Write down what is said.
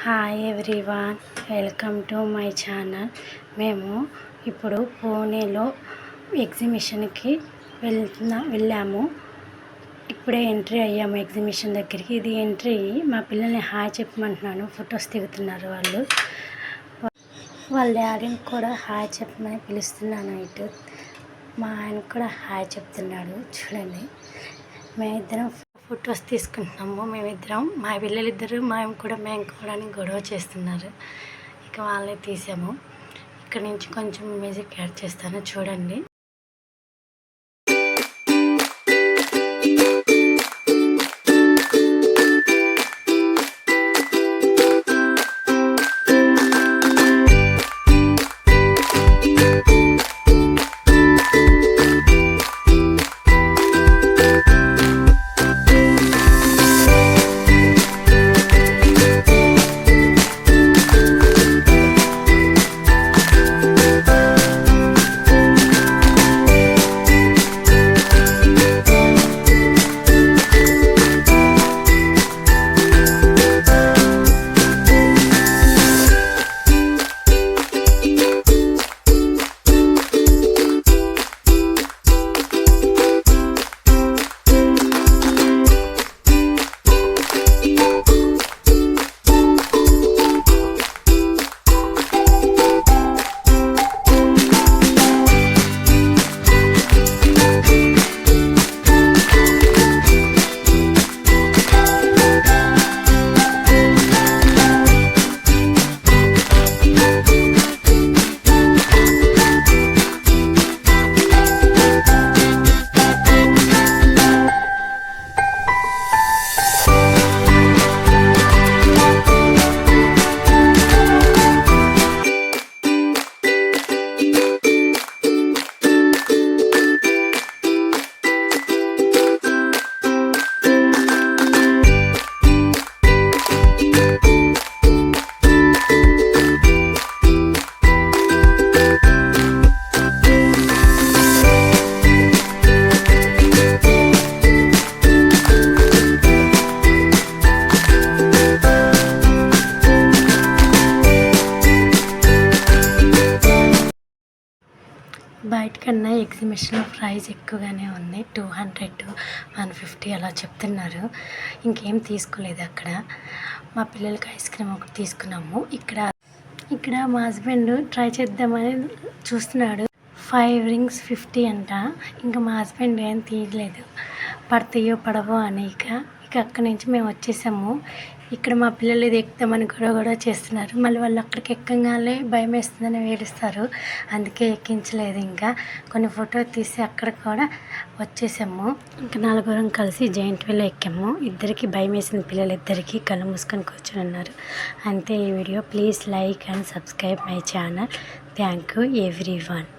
Hi everyone, welcome to my channel. మేము ఇప్పుడు పూణేలో ఎగ్జిబిషన్కి వెళ్ళాము. ఇప్పుడే ఎంట్రీ అయ్యాము ఎగ్జిబిషన్ దగ్గరికి. ఇది ఎంట్రీ. మా పిల్లల్ని హాయ్ చెప్పమంటున్నాను, ఫొటోస్ దిగుతున్నారు వాళ్ళు. వాళ్ళ డాడీని కూడా హాయ్ చెప్పమని పిలుస్తున్నాను. ఇటు మా ఆయన కూడా హాయ్ చెప్తున్నాడు. చూడండి, మేమిద్దరం ఫొటోస్ తీసుకుంటున్నాము. మేమిద్దరం, మా పిల్లలిద్దరు మేము కూడా గొడవ చేస్తున్నారు. ఇక వాళ్ళని తీసాము. ఇక్కడ నుంచి కొంచెం మ్యూజిక్ యాడ్ చేస్తాను, చూడండి. బయట కన్నా ఎగ్జిబిషన్లో ప్రైస్ ఎక్కువగానే ఉంది. 200, 150 అలా చెప్తున్నారు. ఇంకేం తీసుకోలేదు అక్కడ. మా పిల్లలకి ఐస్ క్రీమ్ ఒకటి తీసుకున్నాము. ఇక్కడ మా హస్బెండ్ ట్రై చేద్దామని చూస్తున్నాడు. 5 rings 50 అంట. ఇంకా మా హస్బెండ్ ఏం తీయలేదు, పడతాయో పడవో అని. ఇక అక్కడి నుంచి మేము వచ్చేసాము. ఇక్కడ మా పిల్లలు ఇది ఎక్కుతామని గొడవ చేస్తున్నారు. మళ్ళీ వాళ్ళు అక్కడికి ఎక్కగానే భయం వేస్తుందని ఏడుస్తారు. అందుకే ఎక్కించలేదు. ఇంకా కొన్ని ఫోటోలు తీసి అక్కడ కూడా వచ్చేసాము. ఇంకా 4 కలిసి జైంట్ వీల్ ఎక్కాము. ఇద్దరికి భయం వేసింది, పిల్లలిద్దరికి కళ్ళు మూసుకొని కూర్చొని ఉన్నారు. అంతే ఈ video. Please like and subscribe my channel. Thank you everyone.